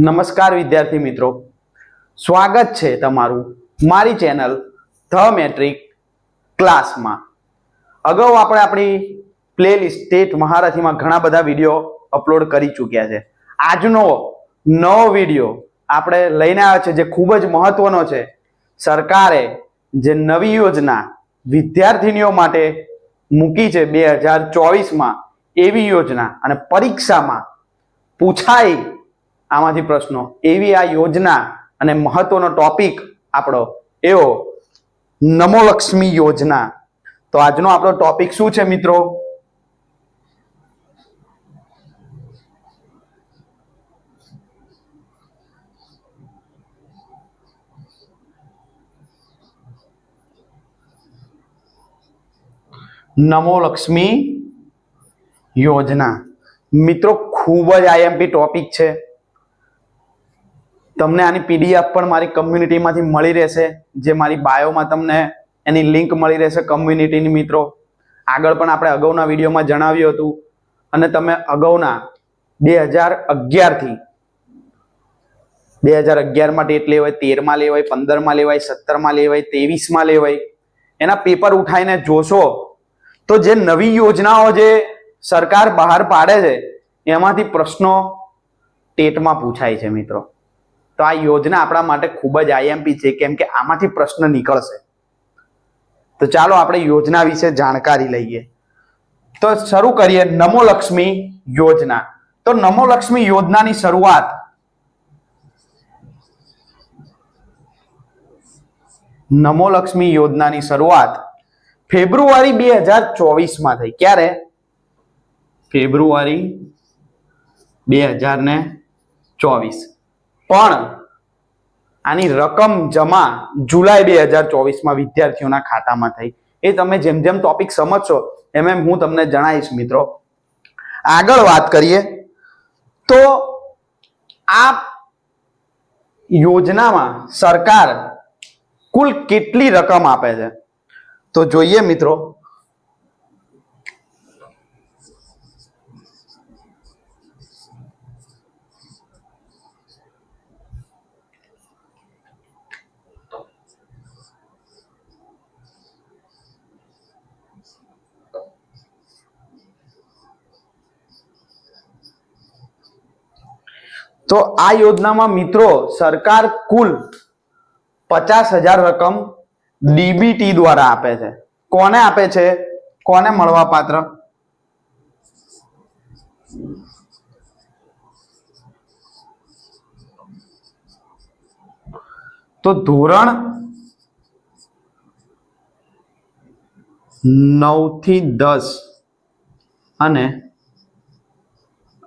નમસ્કાર વિદ્યાર્થી મિત્રો, સ્વાગત છે તમારું મારી ચેનલ ધ મેટ્રિક ક્લાસમાં. અગાઉ આપણે આપણી પ્લેલિસ્ટ સ્ટેટ મહારથીમાં ઘણા બધા વિડીયો અપલોડ કરી ચૂક્યા છે. આજનો નવો વિડીયો આપણે લઈને આવ્યા છે જે ખૂબ જ મહત્વનો છે. સરકારે જે નવી યોજના વિદ્યાર્થીનીઓ માટે મૂકી છે 2024માં, એવી યોજના અને પરીક્ષામાં પૂછાય આમાંથી પ્રશ્નો એવી આ યોજના અને મહત્વનો ટોપિક આપણો એવો નમો લક્ષ્મી યોજના. તો આજનો આપણો ટોપિક શું છે મિત્રો? નમો લક્ષ્મી યોજના. મિત્રો ખૂબ જ આઈએમપી ટોપિક છે. તમને આની પીડીએફ પણ મારી કમ્યુનિટીમાંથી મળી રહેશે, જે મારી બાયોમાં તમને એની લિંક મળી રહેશે કમ્યુનિટીની. મિત્રો આગળ પણ આપણે અગાઉના વિડીયોમાં જણાવ્યું હતું, અને તમે અગાઉના 2011થી 2011માં ટેટ લેવાય, 13માં લેવાય, 15માં લેવાય, 17માં લેવાય, 23માં લેવાય, એના પેપર ઉઠાઈને જોશો તો જે નવી યોજનાઓ જે સરકાર બહાર પાડે છે એમાંથી પ્રશ્નો ટેટમાં પૂછાય છે મિત્રો. તો આ યોજના આપણા માટે ખૂબ જ આઈએમપી છે, કેમ કે આમાંથી પ્રશ્ન નીકળશે. તો ચાલો આપણે યોજના વિશે જાણકારી લઈએ. તો શરૂ કરીએ નમો લક્ષ્મી યોજના. તો નમો લક્ષ્મી યોજનાની શરૂઆત ફેબ્રુઆરી 2024માં થઈ. ક્યારે? ફેબ્રુઆરી 2024. પણ આની રકમ જમા જુલાઈ 2024માં વિદ્યાર્થીઓના ખાતામાં થઈ. એ તમે જેમ જેમ ટોપિક સમજશો એમ એમ હું તમને જણાવીશ મિત્રો. આગળ વાત કરીએ તો આ યોજનામાં સરકાર કુલ કેટલી રકમ આપે છે તો જોઈએ મિત્રો. તો આ યોજનામાં મિત્રો સરકાર કુલ 50,000 રકમ ડીબીટી દ્વારા આપે છે. કોને આપે છે? કોને મળવા પાત્ર? તો ધોરણ 9 થી 10 અને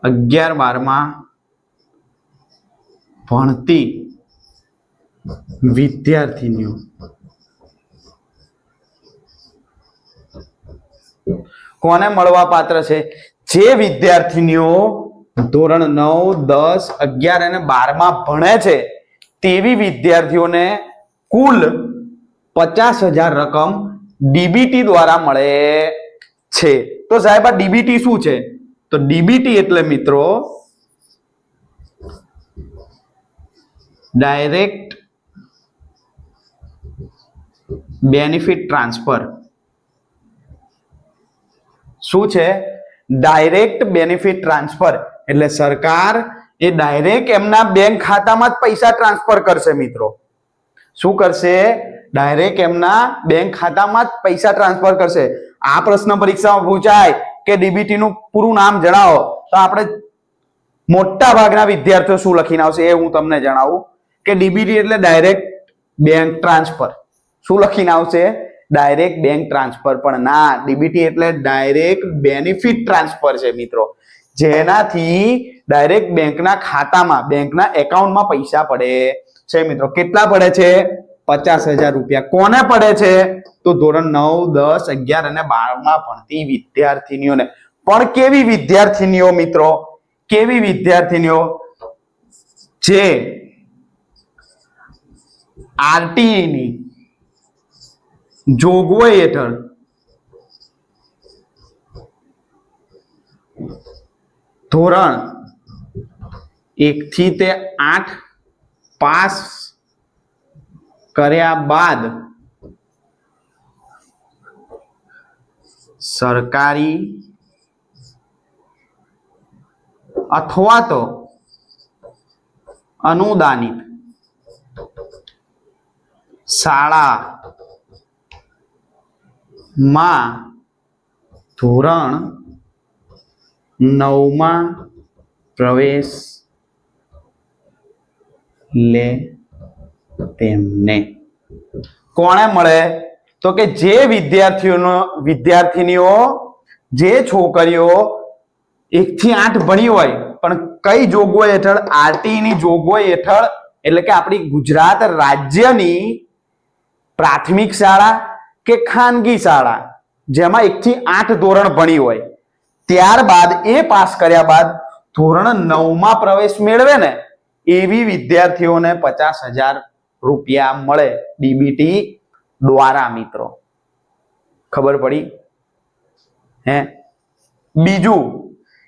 11-12માં ભણતી વિદ્યાર્થીનીઓ. કોને મળવા પાત્ર છે? જે વિદ્યાર્થીનીઓ ધોરણ 9, 10, 11 અને 12માં ભણે છે તેવી વિદ્યાર્થીઓને કુલ 50,000 રકમ ડીબીટી દ્વારા મળે છે. તો સાહેબ આ ડીબીટી શું છે? તો ડીબીટી એટલે મિત્રો ડાયરેક્ટ બેનિફિટ ટ્રાન્સફર. શું છે? Direct benefit transfer. એટલે સરકાર એ ડાયરેક્ટ એમના બેંક ખાતામાં જ પૈસા ટ્રાન્સફર કરશે મિત્રો. શું કરશે? ડાયરેક્ટ એમના બેંક ખાતામાં જ પૈસા ટ્રાન્સફર કરશે. આ પ્રશ્ન પરીક્ષામાં પૂછાય કે ડીબીટી નું પૂરું નામ જણાવો, તો આપણે મોટા ભાગના વિદ્યાર્થીઓ શું લખીને આવશે એ હું તમને જણાવું કે ડીબીટી એટલે ડાયરેક્ટ બેંક ટ્રાન્સફર. શું લખીને આવશે? Direct bank transfer. પણ ના, ડીબીટી એટલે ડાયરેક્ટ બેનિફિટ ટ્રાન્સફર છે મિત્રો, જેનાથી ડાયરેક્ટ બેંકના ખાતામાં, બેંકના એકાઉન્ટમાં પૈસા પડે છે મિત્રો. કેટલા પડે છે? 50,000 રૂપિયા. કોને પડે છે? તો ધોરણ 9, 10, 11 અને 12માં ભણતી વિદ્યાર્થીનીઓને. પણ કેવી વિદ્યાર્થીનીઓ મિત્રો? કેવી વિદ્યાર્થીનીઓ? જે આરટીઈ ની જોગવાઈ હેઠળ ધોરણ 1 થી તે 8 પાસ કર્યા બાદ સરકારી અથવા તો અનુદાનિત શાળામાં ધોરણ 9 પ્રવેશ લે તેમને કોણે મળે? તો કે જે વિદ્યાર્થીનીઓ જે છોકરીઓ 1 થી 8 ભણી હોય પણ કઈ જોગવાઈ હેઠળ? આરટીઈ ની જોગવાઈ હેઠળ, એટલે કે આપણી ગુજરાત રાજ્યની પ્રાથમિક શાળા કે ખાનગી શાળા જેમાં 1 થી 8 ધોરણ ભણી હોય, ત્યારબાદ એ પાસ કર્યા બાદ ધોરણ 9 પ્રવેશ મેળવે ને એવી વિદ્યાર્થીઓને 50,000 રૂપિયા મળે ડીબીટી દ્વારા મિત્રો. ખબર પડી? હે, બીજું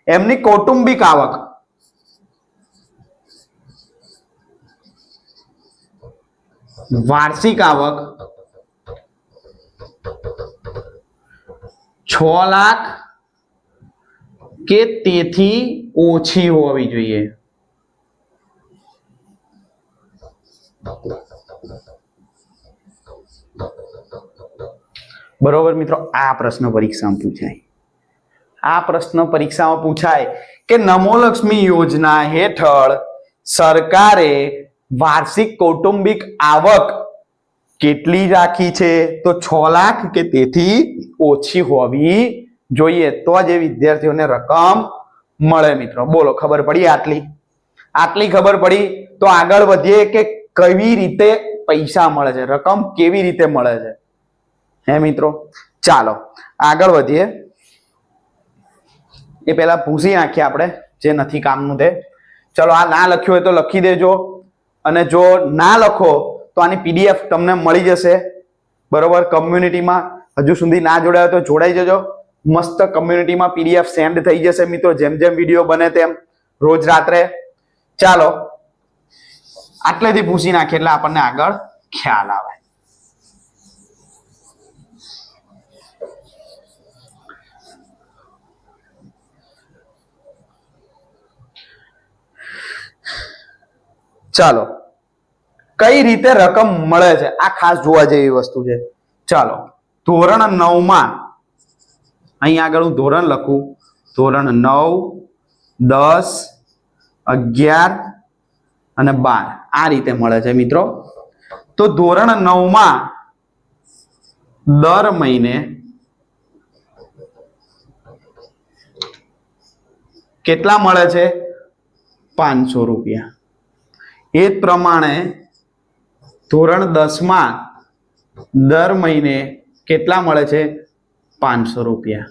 એમની કૌટુંબિક આવક વાર્ષિક આવક 6 લાખ કે તેથી ઓછી હોવી જોઈએ. બરોબર મિત્રો, આ પ્રશ્ન પરીક્ષામાં પૂછાય. આ પ્રશ્ન પરીક્ષામાં પૂછાય કે નમોલક્ષ્મી યોજના હેઠળ સરકારે વાર્ષિક કૌટુંબિક આવક કેટલી રાખી છે? તો 6 લાખ કે તેથી ઓછી હોવી જોઈએ, તો જ એ વિદ્યાર્થીઓને રકમ મળે મિત્રો. બોલો, ખબર પડી? આટલી ખબર પડી. તો આગળ વધીએ કે કેવી રીતે પૈસા મળે છે, રકમ કેવી રીતે મળે છે. હે મિત્રો, ચાલો આગળ વધીએ. એ પહેલા પૂછી નાખીએ આપણે જે નથી કામનું તે. ચલો, આ ના લખ્યું હોય તો લખી દેજો, અને જો ના લખો તો આની પીડીએફ તમને મળી જશે. બરોબર, કમ્યુનિટીમાં હજુ સુધી ના જોડાયો તો જોડાઈ જજો. મસ્ત કમ્યુનિટીમાં પીડીએફ સેન્ડ થઈ જશે મિત્રો, જેમ જેમ વિડીયો બને તેમ રોજ રાત્રે. ચાલો, આટલેથી પૂછી નાખીએ એટલે આપણને આગળ ખ્યાલ આવે. ચાલો, કઈ રીતે રકમ મળે છે આ ખાસ જોવા જેવી વસ્તુ છે. ચાલો, ધોરણ 9 અહીં આગળ હું ધોરણ લખું. ધોરણ 9, 10, 11 અને 12 આ રીતે મળે છે મિત્રો. તો ધોરણ 9 દર મહિને કેટલા મળે છે? 500 રૂપિયા. એ જ પ્રમાણે ધોરણ 10 દર મહિને કેટલા મળે છે? 500 રૂપિયા.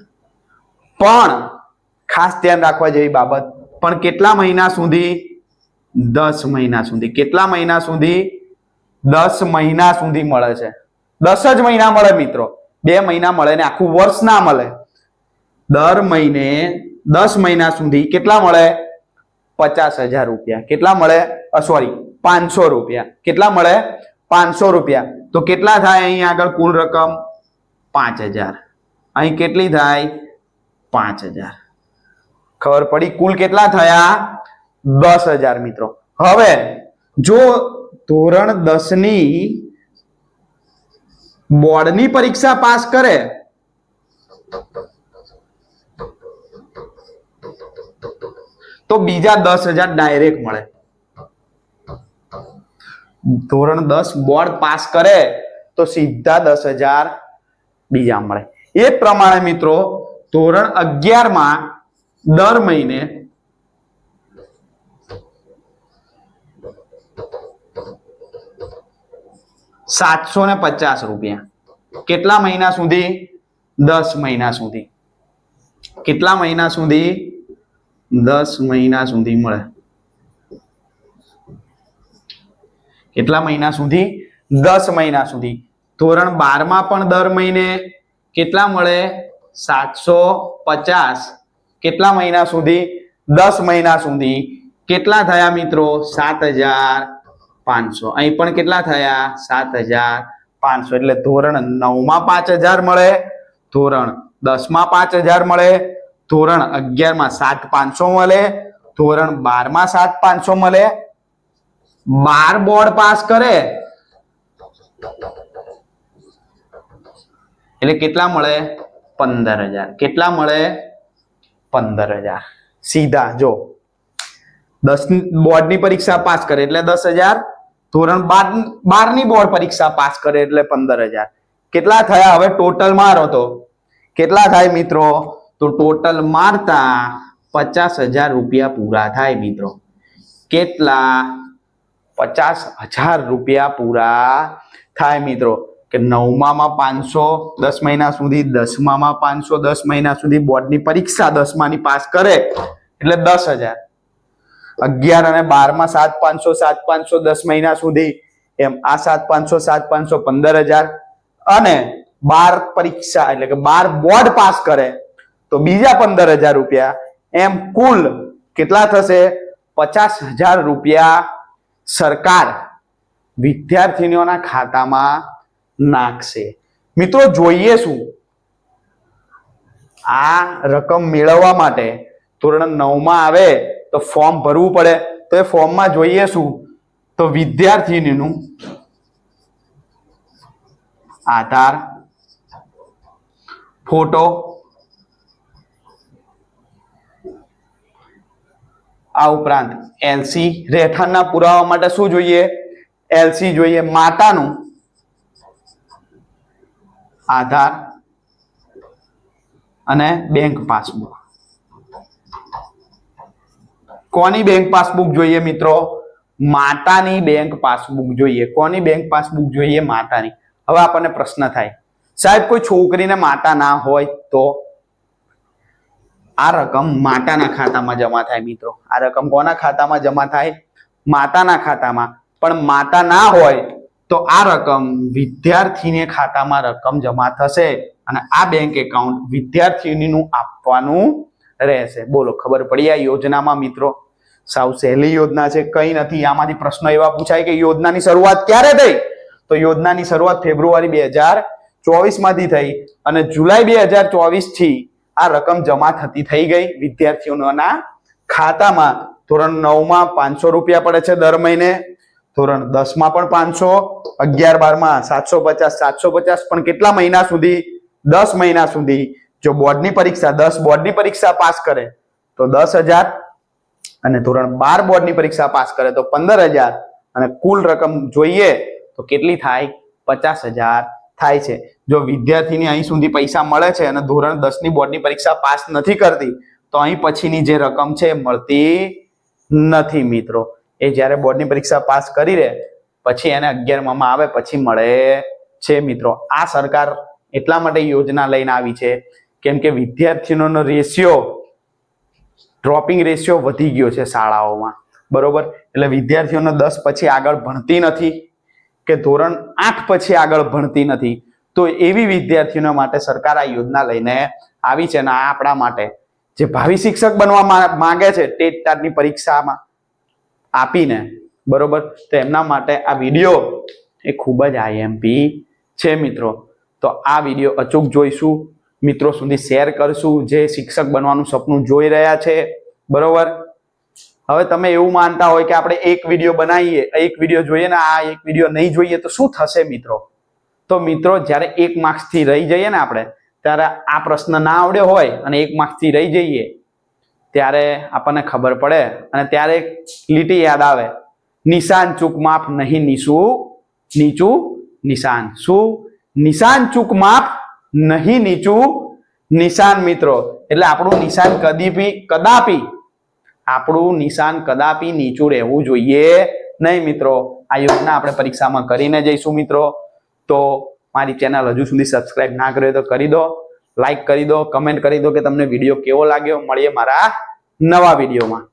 પણ ખાસ ધ્યાન રાખવા જેવી બાબત, પણ કેટલા મહિના સુધી? 10 મહિના સુધી. કેટલા મહિના સુધી? 10 મહિના સુધી મળે છે. 10 જ મહિના મળે મિત્રો, 2 મહિના મળે ને આખું વર્ષ ના મળે. દર મહિને 10 મહિના સુધી કેટલા મળે? 50,000 રૂપિયા. કેટલા મળે? સોરી, 500 રૂપિયા. કેટલા મળે? 500 રૂપિયા. તો કેટલા થાય અહીં આગળ કુલ રકમ? 5,000. અહીં કેટલી થાય? 5,000. ખબર પડી? કુલ કેટલા થયા? 10,000 મિત્રો. હવે જો ધોરણ 10 ની બોર્ડની પરીક્ષા પાસ કરે તો બીજા 10,000 ડાયરેક્ટ મળે. ધોરણ 10 બોર્ડ પાસ કરે તો સીધા 10,000 બીજા મળે. એ પ્રમાણે મિત્રો ધોરણ 11 દર મહિને 750 રૂપિયા. કેટલા મહિના સુધી? 10 મહિના સુધી. કેટલા મહિના સુધી? 10 મહિના સુધી મળે. કેટલા મહિના સુધી? 10 મહિના સુધી. ધોરણ 12 પણ દર મહિને કેટલા મળે? 750. કેટલા મહિના સુધી? 10 મહિના સુધી. કેટલા થયા મિત્રો? 7,500. અહીં પણ કેટલા થયા? 7,500. એટલે ધોરણ 9 માં 5,000 મળે, ધોરણ 10 માં 5,000 મળે, ધોરણ 11 માં 7,500 મળે, ધોરણ 12 માં 7,500 મળે. 12 બોર્ડ પાસ કરે એટલે કેટલા મળે? 15,000. કેટલા મળે? 15,000. સીધા જો 10 બોર્ડની પરીક્ષા પાસ કરે એટલે 10,000, ધોરણ 12 ની બોર્ડ પરીક્ષા પાસ કરે એટલે 15,000. કેટલા થયા? હવે ટોટલ મારો તો કેટલા થાય મિત્રો? તો ટોટલ મારતા 50,000 રૂપિયા પૂરા થાય મિત્રો. કેટલા? 50,000 રૂપિયા પૂરા થાય મિત્રો. કે 9માં 500 10 મહિના સુધી, 10માં 500 10 મહિના સુધી બોર્ડની પરીક્ષા 10માની પાસ કરે એટલે 10,000. 11 અને 12માં 7,500 10 મહિના સુધી, એમ આ 7,500 15,000. અને 12 પરીક્ષા એટલે કે 12 બોર્ડ પાસ કરે તો બીજા 15,000 રૂપિયા. એમ કુલ કેટલા થશે? 50,000 રૂપિયા સરકાર વિદ્યાર્થીઓના ખાતામાં નાખશે. મિત્રો જોઈએ શું? આ રકમ મેળવવા માટે ધોરણ 9 માં આવે તો ફોર્મ ભરવું પડે. તો એ ફોર્મમાં જોઈએ શું? તો વિદ્યાર્થીનું આધાર, ફોટો, આ ઉપરાંત એલસી, રહેઠાણના પુરાવા માટે શું જોઈએ? એલસી જોઈએ, માતાનું આધાર અને બેંક પાસબુક. કોની બેંક પાસબુક જોઈએ મિત્રો? માતાની બેંક પાસબુક જોઈએ. કોની બેંક પાસબુક જોઈએ? માતાની. હવે આપણને પ્રશ્ન થાય, સાહેબ કોઈ છોકરીને માતા ના હોય તો? આ રકમ માતાના ખાતામાં જમા થાય મિત્રો. આ રકમ કોના ખાતામાં જમા થાય? માતાના ખાતામાં. પણ માતા ના હોય તો આ રકમ વિદ્યાર્થીને ખાતામાં રકમ જમા થશે અને આ બેંક એકાઉન્ટ વિદ્યાર્થીનું આપવાનું રહેશે. બોલો, ખબર પડી આ યોજનામાં મિત્રો? સાવ સહેલી યોજના છે, કઈ નથી. આમાંથી પ્રશ્નો એવા પૂછાય કે યોજનાની શરૂઆત ક્યારે થઈ? તો યોજનાની શરૂઆત ફેબ્રુઆરી 2024 માંથી થઈ અને જુલાઈ 2024 થી આ રકમ જમા થતી થઈ ગઈ વિદ્યાર્થીઓના ખાતામાં. ધોરણ 9 માં 500 રૂપિયા પડે છે દર મહિને, ધોરણ 10 માં પણ 500, 11 12 માં 750 પણ કેટલા મહિના સુધી? 10 મહિના સુધી. જો બોર્ડની પરીક્ષા 10 બોર્ડની પરીક્ષા પાસ કરે તો 10,000 અને ધોરણ 12 બોર્ડની પરીક્ષા પાસ કરે તો 15,000 અને કુલ રકમ જોઈએ તો કેટલી થાય? 50,000 થાય છે. જો વિદ્યાર્થીને અહીં સુધી પૈસા મળે છે અને ધોરણ 10 ની બોર્ડની પરીક્ષા પાસ નથી કરતી તો અહીં પછીની જે રકમ છે મળતી નથી મિત્રો. એ જ્યારે બોર્ડની પરીક્ષા પાસ કરી લે પછી એને 11માં આવે પછી મળે છે મિત્રો. આ સરકાર એટલા માટે યોજના લઈને આવી છે કેમ કે વિદ્યાર્થીઓનો રેશિયો, ડ્રોપિંગ રેશિયો વધી ગયો છે શાળાઓમાં, બરોબર? એટલે વિદ્યાર્થીઓને 10 પછી આગળ ભણતી નથી કે ધોરણ 8 પછી આગળ ભણતી નથી. તો એવી વિદ્યાર્થીઓ માટે સરકાર આ યોજના લઈને આવી છે અને આ આપણા માટે જે ભાવિ શિક્ષક બનવા માંગે છે ટેટ ટાટની પરીક્ષામાં આપીને, બરોબર, તો એમના માટે આ વિડીયો એ ખૂબ જ આઈએમપી છે મિત્રો. તો આ વિડીયો અચૂક જોઈશું, મિત્રો સુધી શેર કરશું જે શિક્ષક બનવાનું સપનું જોઈ રહ્યા છે, બરોબર? હવે તમે એવું માનતા હોય કે આપણે એક વિડીયો બનાવીએ, એક વિડીયો જોઈએ ને આ એક વિડીયો નહીં જોઈએ તો શું થશે મિત્રો? તો મિત્રો જ્યારે 1 માર્ક્સ થી રહી જઈએ ને આપણે, ત્યારે આ પ્રશ્ન ના આવડ્યો હોય અને 1 માર્ક્સ થી રહી જઈએ ત્યારે આપણને ખબર પડે અને ત્યારે લીટી યાદ આવે, નિશાન ચૂક માફ નહીં નીચું નિશાન. શું? નિશાન ચૂક માફ નહીં નીચું નિશાન મિત્રો. એટલે આપણું નિશાન કદાપી નીચું રહેવું જોઈએ નહીં મિત્રો. આ યોજના આપણે પરીક્ષામાં કરીને જઈશું મિત્રો. તો મારી ચેનલ હજુ સુધી સબસ્ક્રાઇબ ના કરી તો કરી દો, લાઈક કરી દો, કમેન્ટ કરી દો કે તમને વિડીયો કેવો લાગ્યો. મળીએ મારા નવા વિડીયોમાં.